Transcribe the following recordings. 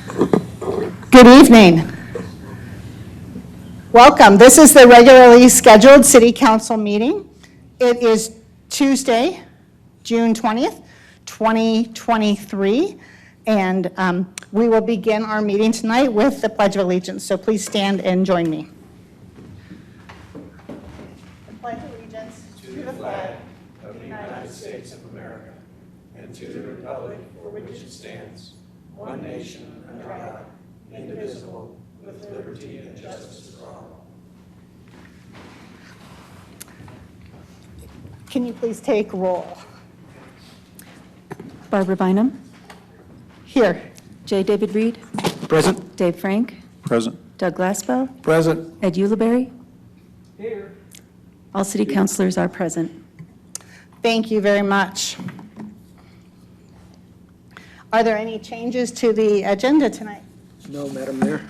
Good evening. Welcome. This is the regularly scheduled City Council meeting. It is Tuesday, June 20th, 2023, and we will begin our meeting tonight with the Pledge of Allegiance. So please stand and join me. I pledge allegiance to the flag of the United States of America and to the republic for which it stands, one nation under God, indivisible, with liberty and justice for all. Can you please take roll? Barbara Bynum. Here. J. David Reed. Present. Dave Frank. Present. Doug Glassbell. Present. Ed Ulibarri. Here. All city councilors are present. Thank you very much. Are there any changes to the agenda tonight? No, Madam Mayor.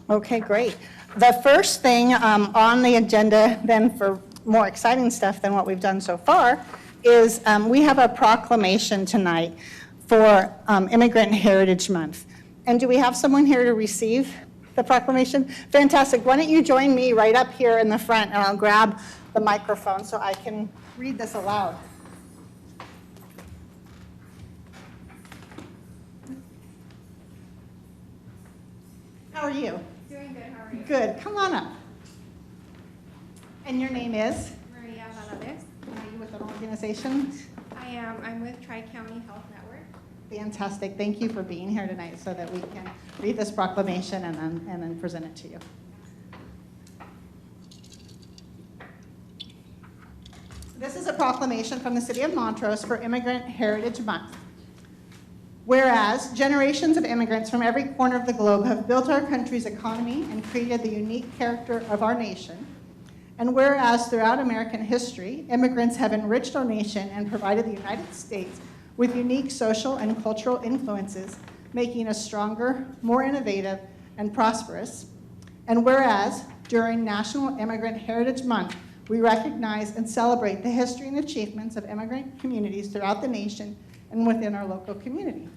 Okay, great. The first thing on the agenda, then, for more exciting stuff than what we've done so far, is we have a proclamation tonight for Immigrant Heritage Month. And do we have someone here to receive the proclamation? Fantastic. Why don't you join me right up here in the front, and I'll grab the microphone so I can read this aloud. How are you? Doing good, how are you? Good. Come on up. And your name is? Maria Valadez. Are you with an organization? I'm with Tri-County Health Network. Fantastic. Thank you for being here tonight so that we can read this proclamation and then present it to you. This is a proclamation from the City of Montrose for Immigrant Heritage Month. Whereas generations of immigrants from every corner of the globe have built our country's economy and created the unique character of our nation, and whereas throughout American history, immigrants have enriched our nation and provided the United States with unique social and cultural influences, making us stronger, more innovative, and prosperous, and whereas during National Immigrant Heritage Month, we recognize and celebrate the history and achievements of immigrant communities throughout the nation and within our local community.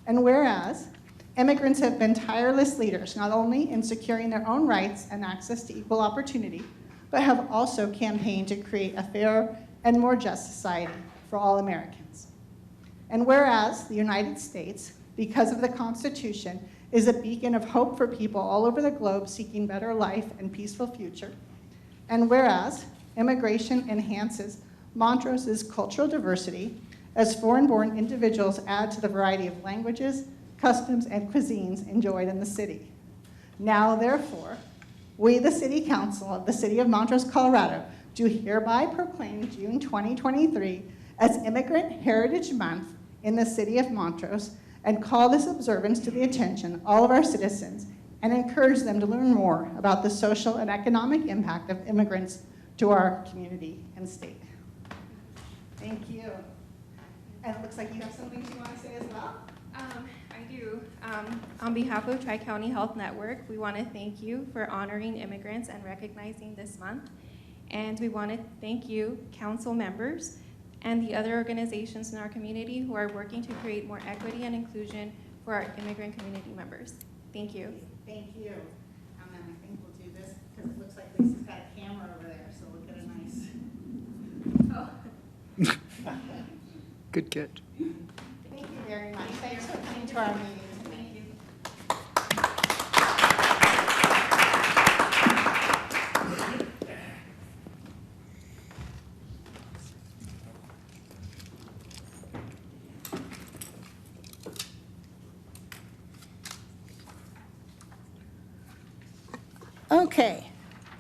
And whereas immigrants have been tireless leaders, not only in securing their own rights and access to equal opportunity, but have also campaigned to create a fairer and more just society for all Americans. And whereas the United States, because of the Constitution, is a beacon of hope for people all over the globe seeking better life and peaceful future, and whereas immigration enhances Montrose's cultural diversity as foreign-born individuals add to the variety of languages, customs, and cuisines enjoyed in the city. Now, therefore, we, the City Council of the City of Montrose, Colorado, do hereby proclaim June 2023 as Immigrant Heritage Month in the City of Montrose and call this observance to the attention of all of our citizens and encourage them to learn more about the social and economic impact of immigrants to our community and state. Thank you. And it looks like you have something you want to say as well? I do. On behalf of Tri-County Health Network, we want to thank you for honoring immigrants and recognizing this month. And we want to thank you, council members, and the other organizations in our community who are working to create more equity and inclusion for our immigrant community members. Thank you. Thank you. And then I think we'll do this because it looks like Lisa's got a camera over there, so we'll get a nice. Oh. Good catch. Thank you very much. Thanks for coming to our meeting. Thank you. Okay.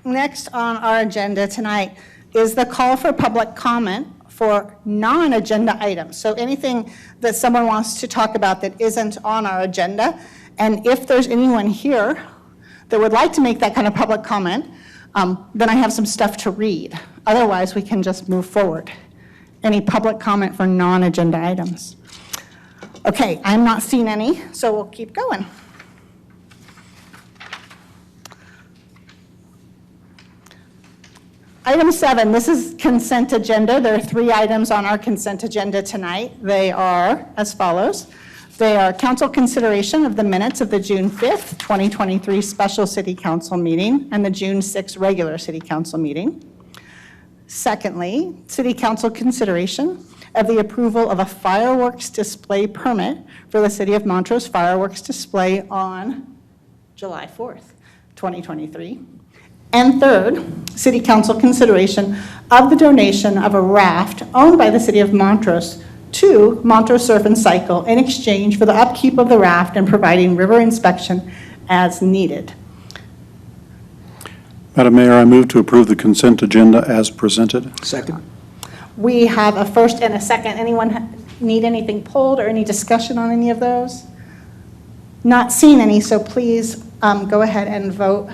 Next on our agenda tonight is the call for public comment for non-agenda items. So anything that someone wants to talk about that isn't on our agenda. And if there's anyone here that would like to make that kind of public comment, then I have some stuff to read. Otherwise, we can just move forward. Any public comment for non-agenda items? Okay, I'm not seeing any, so we'll keep going. Item 7, this is consent agenda. There are 3 items on our consent agenda tonight. They are as follows. They are council consideration of the minutes of the June 5th, 2023 special city council meeting and the June 6th regular city council meeting. Secondly, city council consideration of the approval of a fireworks display permit for the City of Montrose fireworks display on July 4th, 2023. And third, city council consideration of the donation of a raft owned by the City of Montrose to Montrose Surf and Cycle in exchange for the upkeep of the raft and providing river inspection as needed. Madam Mayor, I move to approve the consent agenda as presented. Second. We have a first and a second. Anyone need anything pulled or any discussion on any of those? Not seeing any, so please go ahead and vote.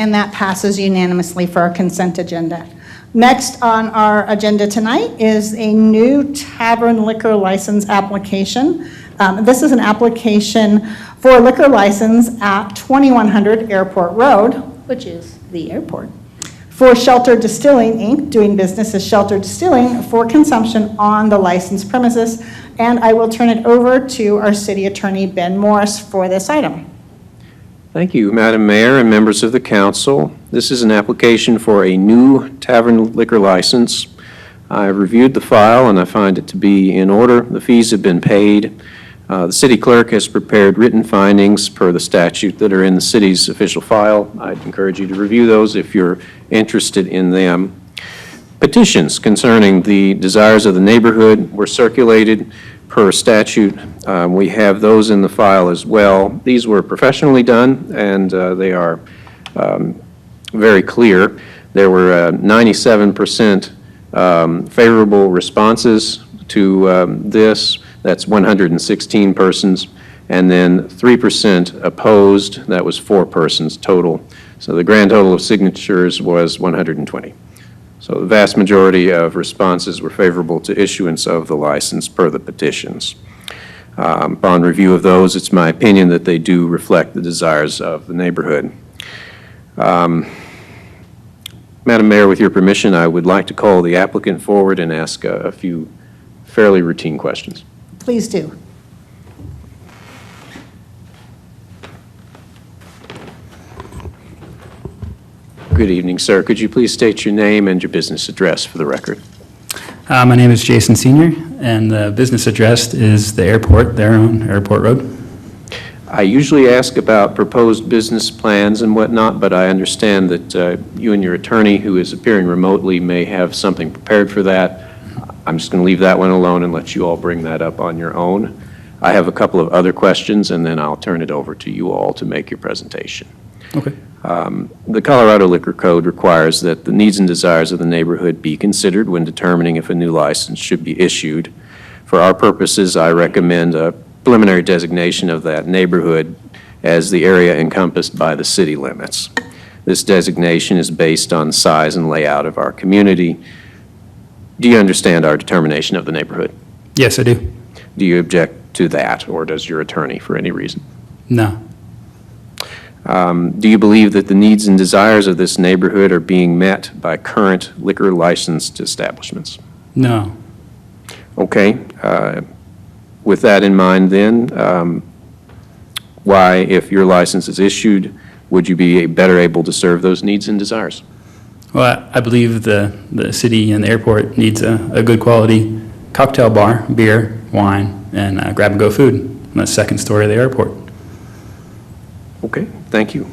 And that passes unanimously for our consent agenda. Next on our agenda tonight is a new tavern liquor license application. This is an application for a liquor license at 2100 Airport Road, which is the airport, for Shelter Distilling, Inc., doing business as Shelter Distilling for consumption on the licensed premises. And I will turn it over to our city attorney, Ben Morris, for this item. Thank you, Madam Mayor and members of the council. This is an application for a new tavern liquor license. I reviewed the file and I find it to be in order. The fees have been paid. The city clerk has prepared written findings per the statute that are in the city's official file. I'd encourage you to review those if you're interested in them. Petitions concerning the desires of the neighborhood were circulated per statute. We have those in the file as well. These were professionally done, and they are very clear. There were 97% favorable responses to this. That's 116 persons. And then 3% opposed. That was 4 persons total. So the grand total of signatures was 120. So the vast majority of responses were favorable to issuance of the license per the petitions. Upon review of those, it's my opinion that they do reflect the desires of the neighborhood. Madam Mayor, with your permission, I would like to call the applicant forward and ask a few fairly routine questions. Please do. Good evening, sir. Could you please state your name and your business address for the record? My name is Jason Senior, and the business address is the airport, there on Airport Road. I usually ask about proposed business plans and whatnot, but I understand that you and your attorney, who is appearing remotely, may have something prepared for that. I'm just going to leave that one alone and let you all bring that up on your own. I have a couple of other questions, and then I'll turn it over to you all to make your presentation. Okay. The Colorado Liquor Code requires that the needs and desires of the neighborhood be considered when determining if a new license should be issued. For our purposes, I recommend a preliminary designation of that neighborhood as the area encompassed by the city limits. This designation is based on size and layout of our community. Do you understand our determination of the neighborhood? Yes, I do. Do you object to that, or does your attorney for any reason? No. Do you believe that the needs and desires of this neighborhood are being met by current liquor licensed establishments? No. Okay. With that in mind then, why, if your license is issued, would you be better able to serve those needs and desires? Well, I believe the city and the airport needs a good quality cocktail bar, beer, wine, and grab-and-go food on the second story of the airport. Okay, thank you.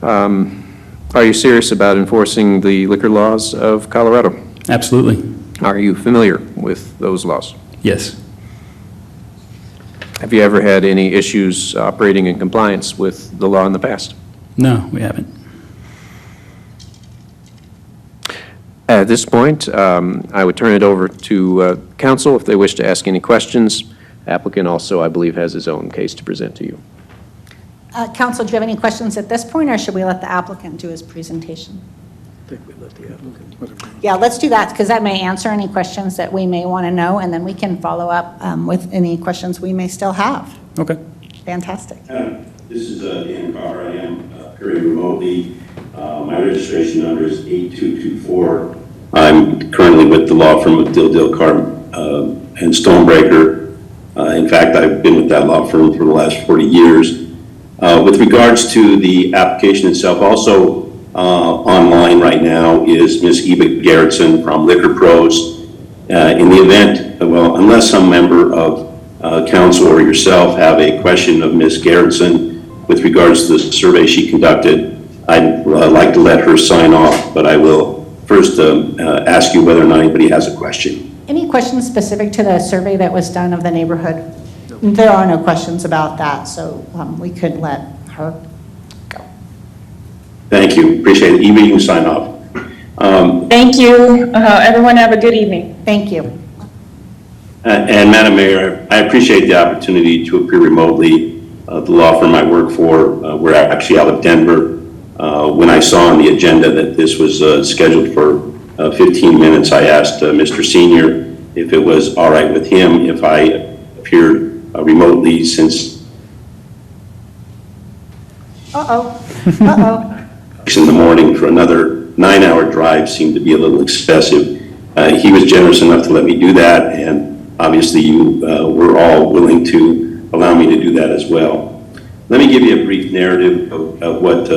Are you serious about enforcing the liquor laws of Colorado? Absolutely. Are you familiar with those laws? Yes. Have you ever had any issues operating in compliance with the law in the past? No, we haven't. At this point, I would turn it over to council if they wish to ask any questions. Applicant also, I believe, has his own case to present to you. Council, do you have any questions at this point, or should we let the applicant do his presentation? I think we let the applicant. Yeah, let's do that, because that may answer any questions that we may want to know, and then we can follow up with any questions we may still have. Okay. Fantastic. This is Dan Carr. I am appearing remotely. My registration number is 8224. I'm currently with the law firm of Dill, Carr, and Stonebreaker. In fact, I've been with that law firm for the last 40 years. With regards to the application itself, also online right now is Ms. Eva Gerritsen from Liquor Pros. In the event, well, unless some member of council or yourself have a question of Ms. Gerritsen with regards to the survey she conducted, I'd like to let her sign off, but I will first ask you whether or not anybody has a question. Any questions specific to the survey that was done of the neighborhood? No. There are no questions about that, so we could let her go. Thank you. Appreciate it. Eva, you can sign off. Thank you. Everyone have a good evening. Thank you. And Madam Mayor, I appreciate the opportunity to appear remotely. The law firm I work for, we're actually out of Denver. When I saw on the agenda that this was scheduled for 15 minutes, I asked Mr. Senior if it was all right with him if I appeared remotely, since in the morning for another 9-hour drive seemed to be a little excessive. He was generous enough to let me do that, and obviously you were all willing to allow me to do that as well. Let me give you a brief narrative of what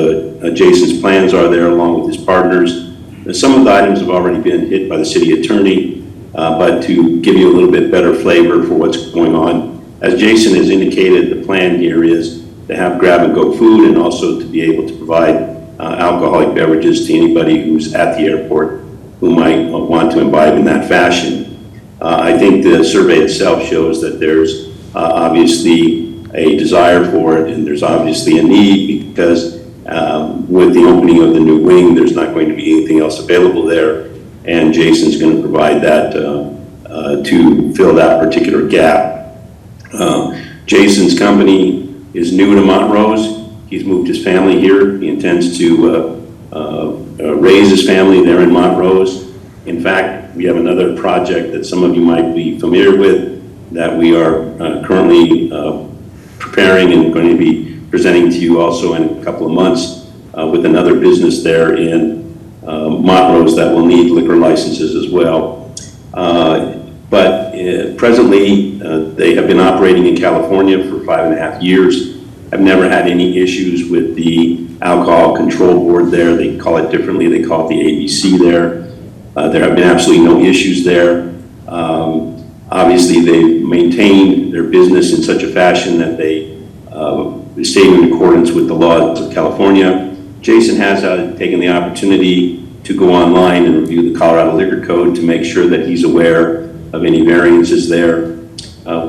Jason's plans are there along with his partners. Some of the items have already been hit by the city attorney, but to give you a little bit better flavor for what's going on, as Jason has indicated, the plan here is to have grab-and-go food and also to be able to provide alcoholic beverages to anybody who's at the airport who might want to imbibe in that fashion. I think the survey itself shows that there's obviously a desire for it, and there's obviously a need, because with the opening of the new wing, there's not going to be anything else available there, and Jason's going to provide that to fill that particular gap. Jason's company is new to Montrose. He's moved his family here. He intends to raise his family there in Montrose. In fact, we have another project that some of you might be familiar with that we are currently preparing and going to be presenting to you also in a couple of months with another business there in Montrose that will need liquor licenses as well. But presently, they have been operating in California for 5.5 years. I've never had any issues with the alcohol control board there. They call it differently. They call it the ABC there. There have been absolutely no issues there. Obviously, they've maintained their business in such a fashion that they stay in accordance with the laws of California. Jason has taken the opportunity to go online and review the Colorado Liquor Code to make sure that he's aware of any variances there.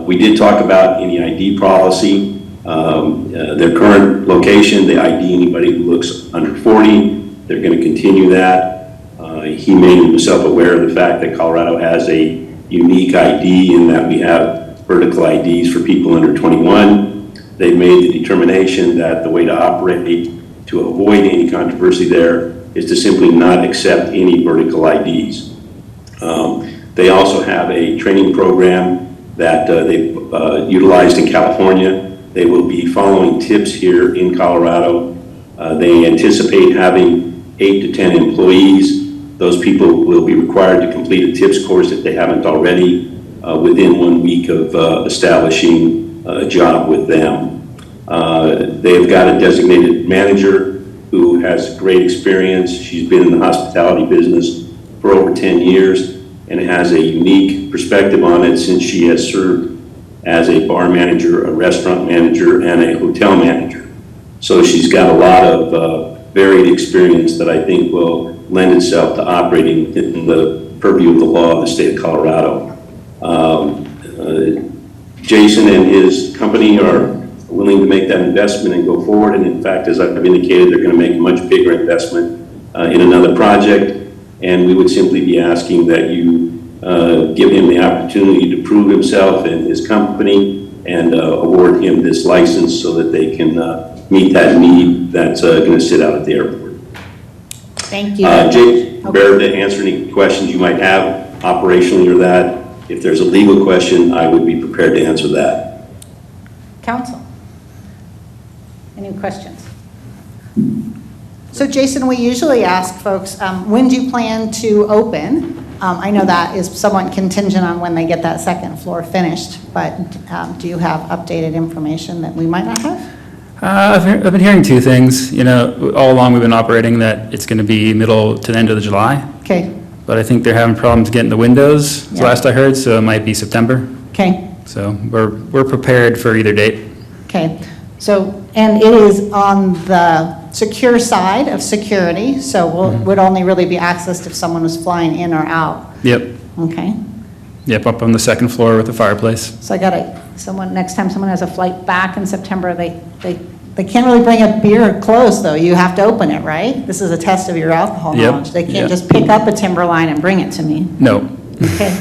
We did talk about any ID policy. Their current location, they ID anybody who looks under 40. They're going to continue that. He made himself aware of the fact that Colorado has a unique ID in that we have vertical IDs for people under 21. They've made the determination that the way to operate to avoid any controversy there is to simply not accept any vertical IDs. They also have a training program that they've utilized in California. They will be following tips here in Colorado. They anticipate having 8 to 10 employees. Those people will be required to complete a tips course if they haven't already within 1 week of establishing a job with them. They've got a designated manager who has great experience. She's been in the hospitality business for over 10 years and has a unique perspective on it since she has served as a bar manager, a restaurant manager, and a hotel manager. So she's got a lot of varied experience that I think will lend itself to operating in the purview of the law of the state of Colorado. Jason and his company are willing to make that investment and go forward, and in fact, as I've indicated, they're going to make a much bigger investment in another project, and we would simply be asking that you give him the opportunity to prove himself and his company and award him this license so that they can meet that need that's going to sit out at the airport. Thank you. Jake, prepared to answer any questions you might have operationally or that. If there's a legal question, I would be prepared to answer that. Council, any questions? So Jason, we usually ask folks, when do you plan to open? I know that is somewhat contingent on when they get that second floor finished, but do you have updated information that we might not have? I've been hearing two things. You know, all along we've been operating that it's going to be middle to the end of July, Okay, but I think they're having problems getting the windows, Yeah. last I heard, so it might be September. okay, So we're prepared for either date. okay. So, and it is on the secure side of security, so would only really be accessed if someone was flying in or out. Yep. Okay, Yep, up on the second floor with the fireplace. so I gotta, next time someone has a flight back in September, they can't really bring a beer close, though. You have to open it, right? This is a test of your alcohol Yep, knowledge. They can't yep. just pick up a Timberline and bring it to me. No. Okay,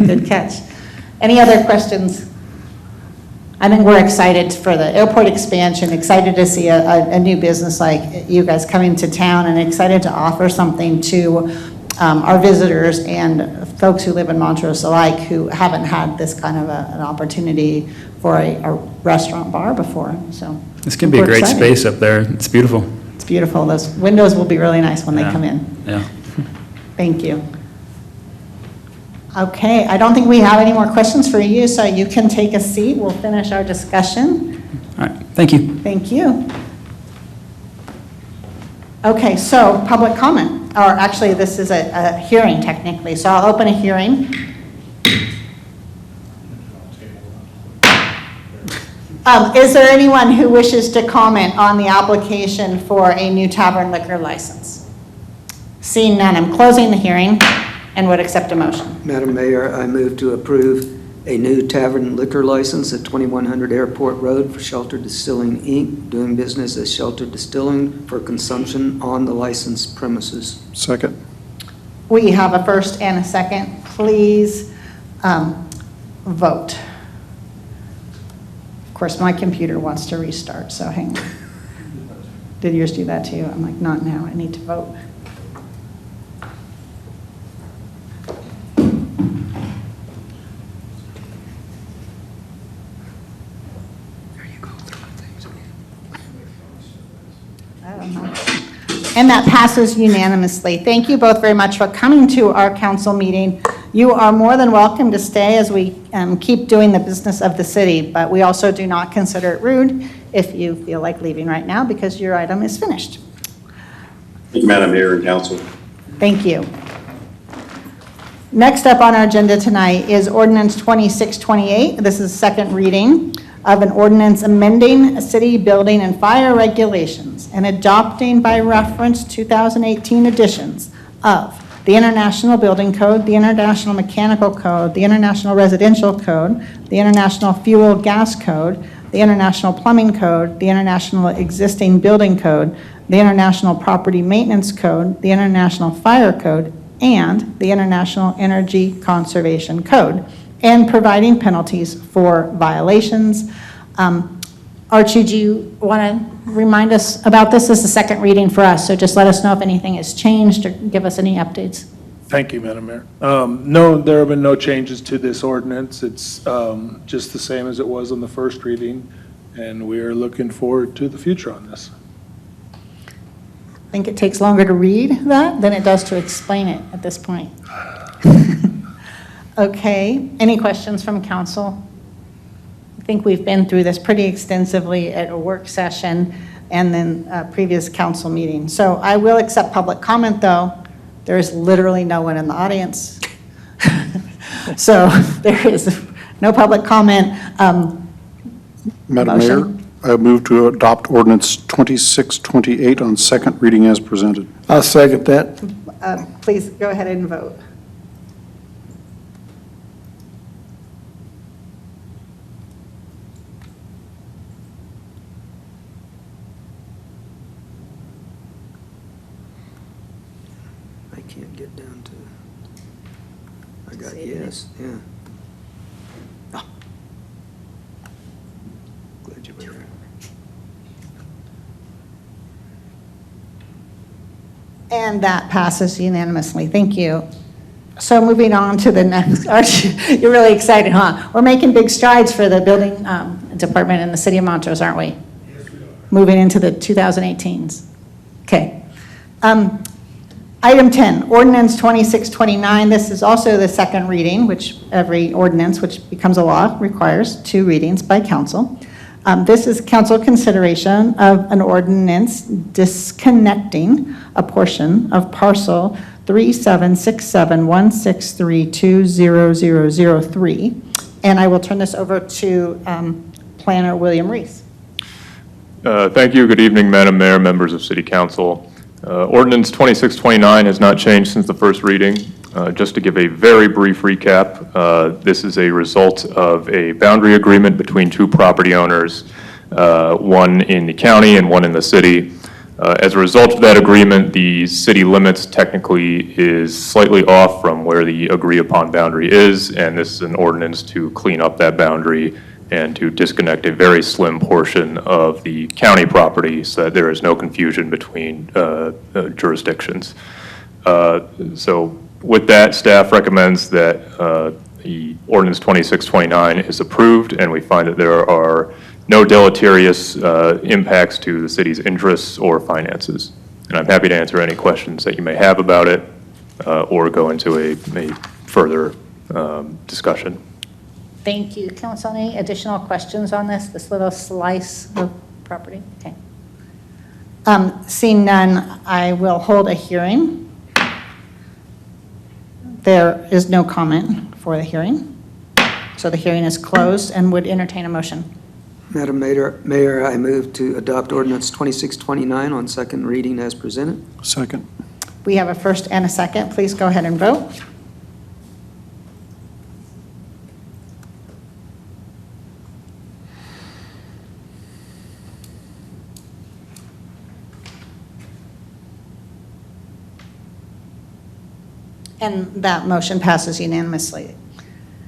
good catch. Any other questions? I think we're excited for the airport expansion, excited to see a new business like you guys coming to town, and excited to offer something to our visitors and folks who live in Montrose alike who haven't had this kind of an opportunity for a restaurant bar before, so. This could be a we're great excited. space up there. It's beautiful. It's beautiful. Those windows will be really nice when they Yeah. come in. Yeah. Thank you. Okay, I don't think we have any more questions for you, so you can take a seat. We'll finish our discussion. All right, thank you. Thank you. Okay, so public comment, or actually this is a hearing technically, so I'll open a hearing. Is there anyone who wishes to comment on the application for a new tavern liquor license? Seeing none, I'm closing the hearing and would accept a motion. Madam Mayor, I move to approve a new tavern liquor license at 2100 Airport Road for Shelter Distilling, Inc., doing business as Shelter Distilling for consumption on the licensed premises. Second. We have a first and a second. Please vote. Of course, my computer wants to restart, so hang on. Did yours do that too? I'm like, not now, I need to vote. I don't know. And that passes unanimously. Thank you both very much for coming to our council meeting. You are more than welcome to stay as we keep doing the business of the city, but we also do not consider it rude if you feel like leaving right now because your item is finished. Thank you, Madam Mayor and Council. Thank you. Next up on our agenda tonight is ordinance 2628. This is second reading of an ordinance amending city building and fire regulations and adopting by reference 2018 editions of the International Building Code, the International Mechanical Code, the International Residential Code, the International Fuel Gas Code, the International Plumbing Code, the International Existing Building Code, the International Property Maintenance Code, the International Fire Code, and the International Energy Conservation Code, and providing penalties for violations. Archie, do you want to remind us about this? This is the second reading for us, so just let us know if anything has changed or give us any updates. Thank you, Madam Mayor. No, there have been no changes to this ordinance. It's just the same as it was on the first reading, and we are looking forward to the future on this. I think it takes longer to read that than it does to explain it at this point. Okay, any questions from council? I think we've been through this pretty extensively at a work session and then a previous council meeting. So I will accept public comment, though. There is literally no one in the audience. So there is no public comment. Madam Motion? Mayor, I move to adopt ordinance 2628 on second reading as presented. I'll second that. Please go ahead and vote. I can't get down to, I got Saving it. yes, yeah. Ah. Glad you were there. And that passes unanimously. Thank you. So moving on to the next, Archie, you're really excited, huh? We're making big strides for the building department in the city of Montrose, aren't we? Yes, we are. Moving into the 2018s. Okay. Item 10, ordinance 2629. This is also the second reading, which every ordinance which becomes a law requires 2 readings by council. This is council consideration of an ordinance disconnecting a portion of parcel 376716320003. And I will turn this over to Planner William Reese. Thank you. Good evening, Madam Mayor, members of City Council. Ordinance 2629 has not changed since the first reading. Just to give a very brief recap, this is a result of a boundary agreement between 2 property owners, one in the county and one in the city. As a result of that agreement, the city limits technically is slightly off from where the agreed-upon boundary is, and this is an ordinance to clean up that boundary and to disconnect a very slim portion of the county property so that there is no confusion between jurisdictions. So with that, staff recommends that the ordinance 2629 is approved, and we find that there are no deleterious impacts to the city's interests or finances. And I'm happy to answer any questions that you may have about it or go into a further discussion. Thank you. Council, any additional questions on this little slice of property? Okay. Seeing none, I will hold a hearing. There is no comment for the hearing. So the hearing is closed and would entertain a motion. Madam Mayor, I move to adopt ordinance 2629 on second reading as presented. Second. We have a first and a second. Please go ahead and vote. And that motion passes unanimously.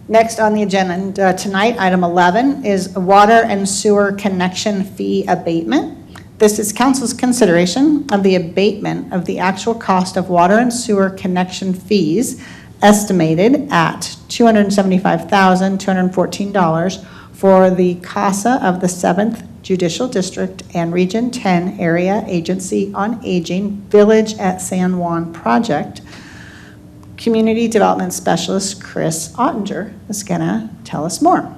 Next on the agenda tonight, item 11, is water and sewer connection fee abatement. This is council's consideration of the abatement of the actual cost of water and sewer connection fees estimated at $275,214 for the CASA of the 7th Judicial District and Region 10 Area Agency on Aging Village at San Juan project. Community Development Specialist Chris Ottinger is going to tell us more.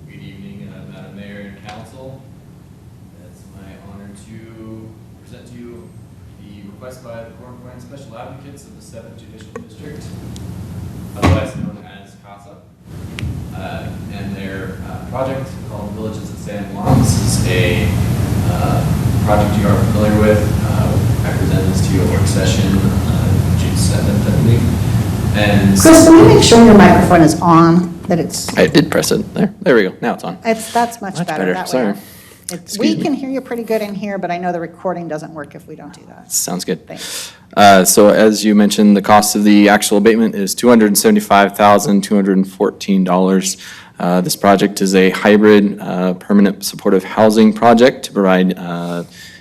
Good evening, Madam Mayor and Council. It's my honor to present to you the request by the Corn County Special Advocates of the 7th Judicial District, otherwise known as CASA, and their project called Villages at San Juan. This is a project you are familiar with. I presented this to you at work session June 7th, I believe. And Chris, can you make sure your microphone is on? That it's. I did press it. There we go. Now it's on. That's much better. That Sorry. way. We can hear you pretty good in here, but I know the recording doesn't work if we don't do that. Sounds good. Thanks. So as you mentioned, the cost of the actual abatement is $275,214. This project is a hybrid permanent supportive housing project to provide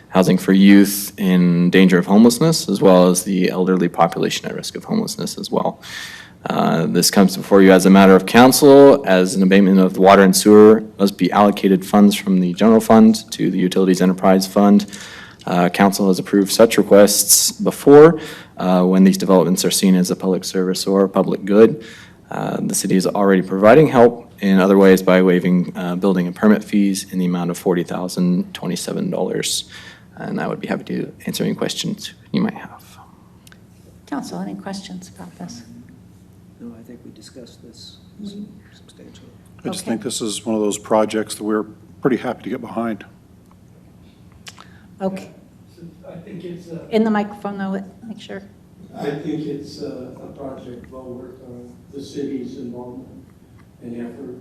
housing for youth in danger of homelessness, as well as the elderly population at risk of homelessness as well. This comes before you as a matter of council, as an abatement of the water and sewer must be allocated funds from the general fund to the Utilities Enterprise Fund. Council has approved such requests before when these developments are seen as a public service or public good. The city is already providing help in other ways by waiving building and permit fees in the amount of $40,027. And I would be happy to answer any questions you might have. Council, any questions about this? No, I think we discussed this substantially. I just Okay. think this is one of those projects that we're pretty happy to get behind. Okay. I think it's In the microphone, though, make sure. I think it's a project well worth the city's involvement and effort.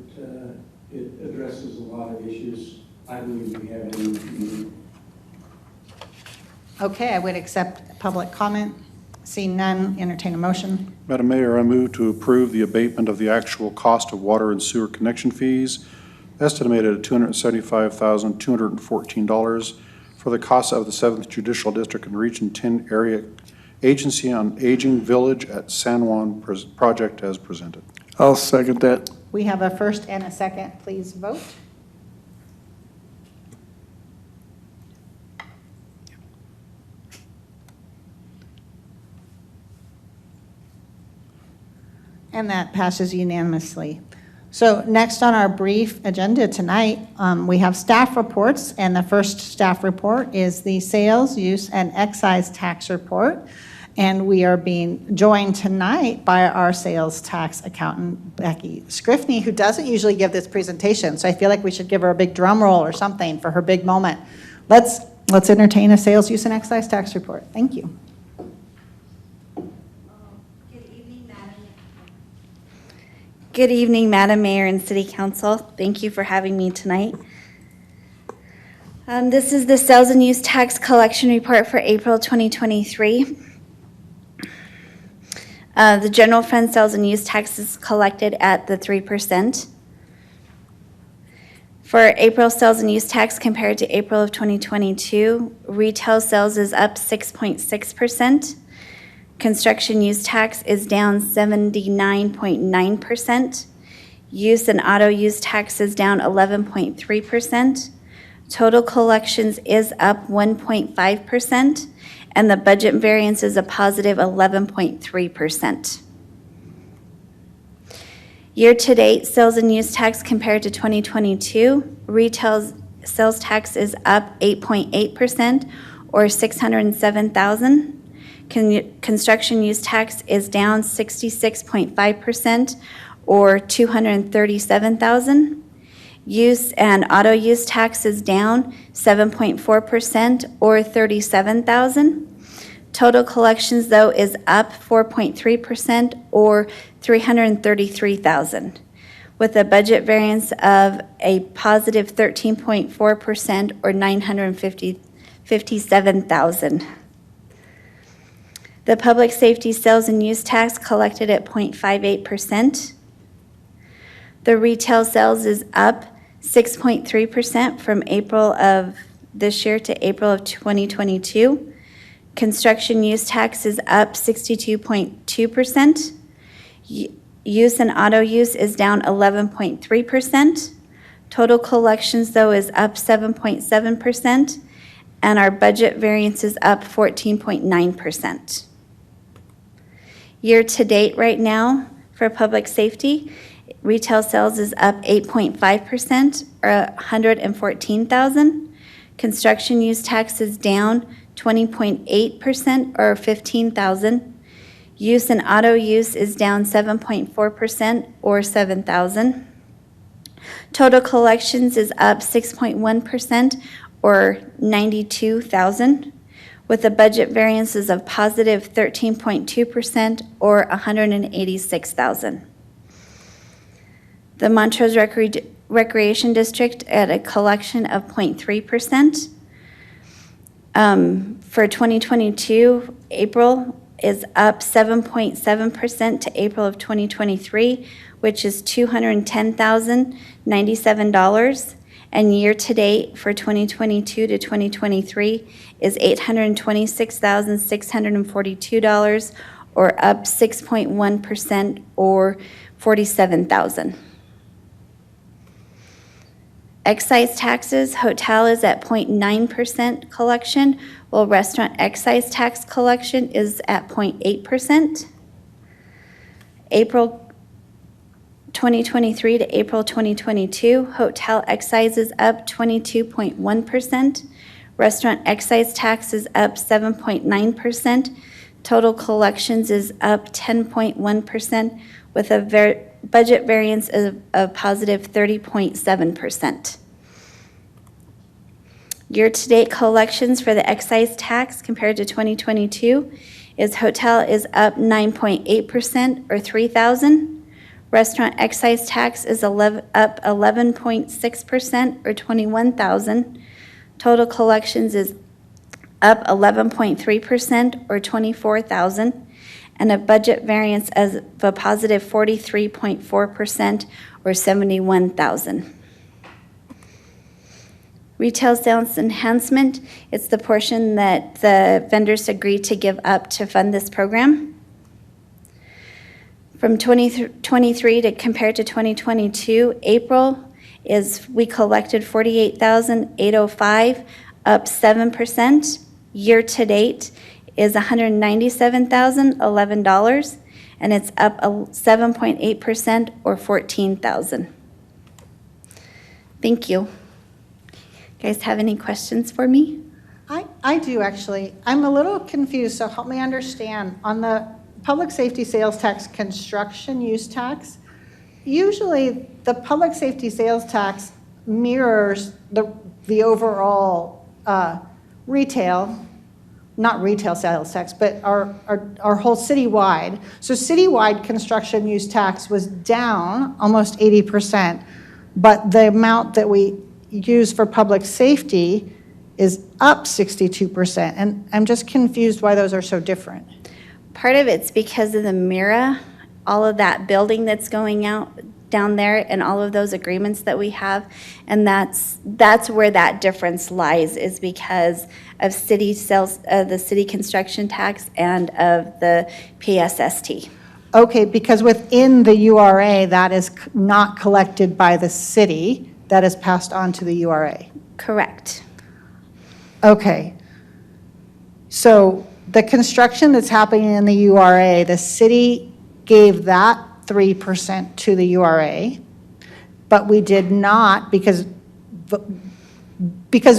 It addresses a lot of issues I believe we have in the community. Okay, I would accept public comment. Seeing none, entertain a motion. Madam Mayor, I move to approve the abatement of the actual cost of water and sewer connection fees estimated at $275,214 for the CASA of the 7th Judicial District and Region 10 Area Agency on Aging Village at San Juan project as presented. I'll second that. We have a first and a second. Please vote. And that passes unanimously. So next on our brief agenda tonight, we have staff reports, and the first staff report is the sales, use, and excise tax report. And we are being joined tonight by our sales tax accountant, Becky Scrifney, who doesn't usually give this presentation. So I feel like we should give her a big drum roll or something for her big moment. Let's entertain a sales, use, and excise tax report. Thank you. Good evening, Madam Mayor and City Council. Thank you for having me tonight. This is the sales and use tax collection report for April 2023. The general fund sales and use tax is collected at the 3%. For April sales and use tax compared to April of 2022, retail sales is up 6.6%. Construction use tax is down 79.9%. Use and auto use tax is down 11.3%. Total collections is up 1.5%, and the budget variance is a positive 11.3%. Year-to-date sales and use tax compared to 2022, retail sales tax is up 8.8%, or $607,000. Construction use tax is down 66.5%, or $237,000. Use and auto use tax is down 7.4%, or $37,000. Total collections, though, is up 4.3%, or $333,000, with a budget variance of a positive 13.4%, or $957,000. The public safety sales and use tax collected at 0.58%. The retail sales is up 6.3% from April of this year to April of 2022. Construction use tax is up 62.2%. Use and auto use is down 11.3%. Total collections, though, is up 7.7%, and our budget variance is up 14.9%. Year-to-date right now for public safety, retail sales is up 8.5%, or $114,000. Construction use tax is down 20.8%, or $15,000. Use and auto use is down 7.4%, or $7,000. Total collections is up 6.1%, or $92,000, with the budget variances of positive 13.2%, or $186,000. The Montrose Recreation District at a collection of 0.3%. For 2022, April is up 7.7% to April of 2023, which is $210,097. And year-to-date for 2022 to 2023 is $826,642, or up 6.1%, or $47,000. Excise taxes, hotel is at 0.9% collection, while restaurant excise tax collection is at 0.8%. April 2023 to April 2022, hotel excise is up 22.1%. Restaurant excise tax is up 7.9%. Total collections is up 10.1%, with a budget variance of a positive 30.7%. Year-to-date collections for the excise tax compared to 2022 is hotel is up 9.8%, or $3,000. Restaurant excise tax is up 11.6%, or $21,000. Total collections is up 11.3%, or $24,000, and a budget variance of a positive 43.4%, or $71,000. Retail sales enhancement, it's the portion that the vendors agreed to give up to fund this program. From 2023 to compared to 2022, April we collected $48,805, up 7%. Year to date is $197,011, and it's up 7.8% or 14,000. Thank you. Guys have any questions for me? I do, actually. I'm a little confused, so help me understand. On the public safety sales tax, construction use tax, usually the public safety sales tax mirrors the overall retail, not retail sales tax, but our whole citywide. So citywide construction use tax was down almost 80%, but the amount that we use for public safety is up 62%. And I'm just confused why those are so different. Part of it's because of the MIRA, all of that building that's going out down there and all of those agreements that we have. And that's where that difference lies, is because of city sales, the city construction tax and of the PSST. Okay, because within the URA, that is not collected by the city, that is passed on to the URA. Correct. Okay. So the construction that's happening in the URA, the city gave that 3% to the URA, but we did not, because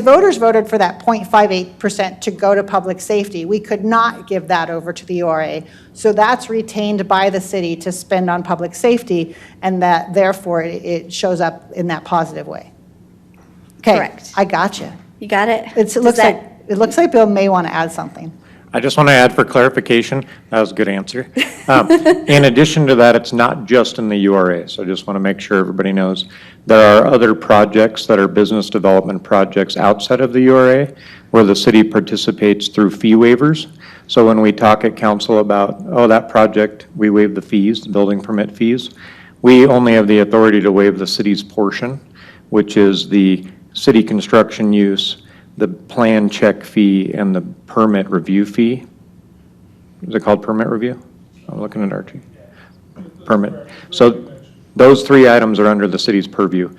voters voted for that 0.58% to go to public safety. We could not give that over to the URA. So that's retained by the city to spend on public safety, and that therefore it shows up in that positive way. Okay, Correct. I got you. You got it? It looks like Bill may want to add something. I just want to add for clarification, that was a good answer. In addition to that, it's not just in the URA, so I just want to make sure everybody knows. There are other projects that are business development projects outside of the URA where the city participates through fee waivers. So when we talk at council about, oh, that project, we waive the fees, the building permit fees, we only have the authority to waive the city's portion, which is the city construction use, the plan check fee, and the permit review fee. Is it called permit review? I'm looking at Archie. Permit. So those three items are under the city's purview.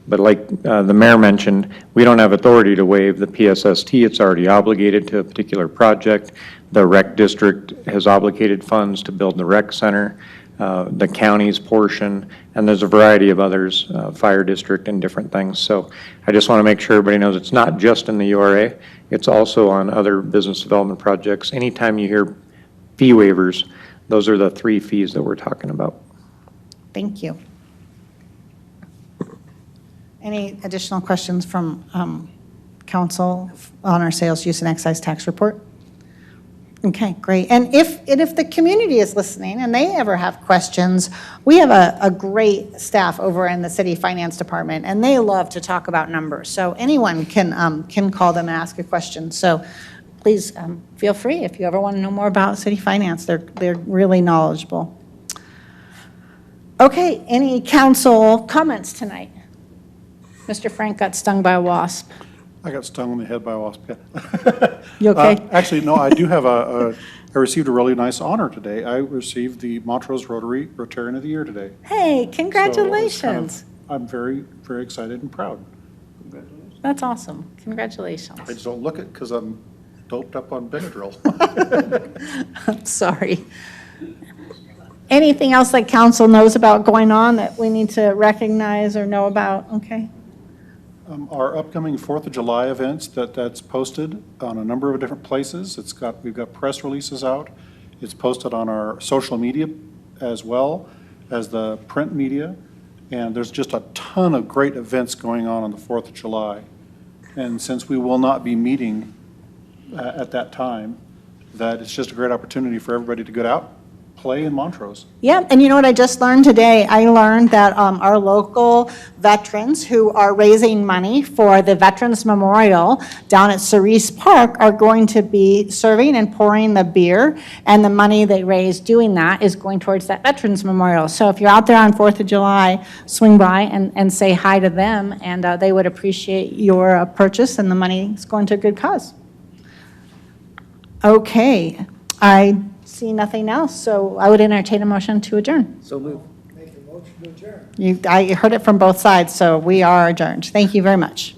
But like the mayor mentioned, we don't have authority to waive the PSST. It's already obligated to a particular project. The rec district has obligated funds to build the rec center, the county's portion, and there's a variety of others, fire district and different things. So I just want to make sure everybody knows it's not just in the URA, it's also on other business development projects. Anytime you hear fee waivers, those are the three fees that we're talking about. Thank you. Any additional questions from council on our sales use and excise tax report? Okay, great. And if the community is listening and they ever have questions, we have a great staff over in the city finance department, and they love to talk about numbers. So anyone can call them and ask a question. So please feel free if you ever want to know more about city finance. They're really knowledgeable. Okay, any council comments tonight? Mr. Frank got stung by a wasp. I got stung on the head by a wasp. You okay? Actually, no, I do have I received a really nice honor today. I received the Montrose Rotary Rotarian of the Year today. Hey, So congratulations. I'm very, very excited and proud. That's awesome. Congratulations. I just don't look it because I'm doped up on Benadryl. I'm sorry. Anything else that council knows about going on that we need to recognize or know about? Okay. Our upcoming 4th of July events, that's posted on a number of different places. We've got press releases out. It's posted on our social media as well as the print media. And there's just a ton of great events going on the 4th of July. And since we will not be meeting at that time, that it's just a great opportunity for everybody to get out, play in Montrose. Yeah, and you know what I just learned today? I learned that our local veterans who are raising money for the Veterans Memorial down at Cerise Park are going to be serving and pouring the beer, and the money they raise doing that is going towards that Veterans Memorial. So if you're out there on 4th of July, swing by and say hi to them, and they would appreciate your purchase, and the money is going to a good cause. Okay, I see nothing else, so I would entertain a motion to adjourn. So move. I heard it from both sides, so we are adjourned. Thank you very much.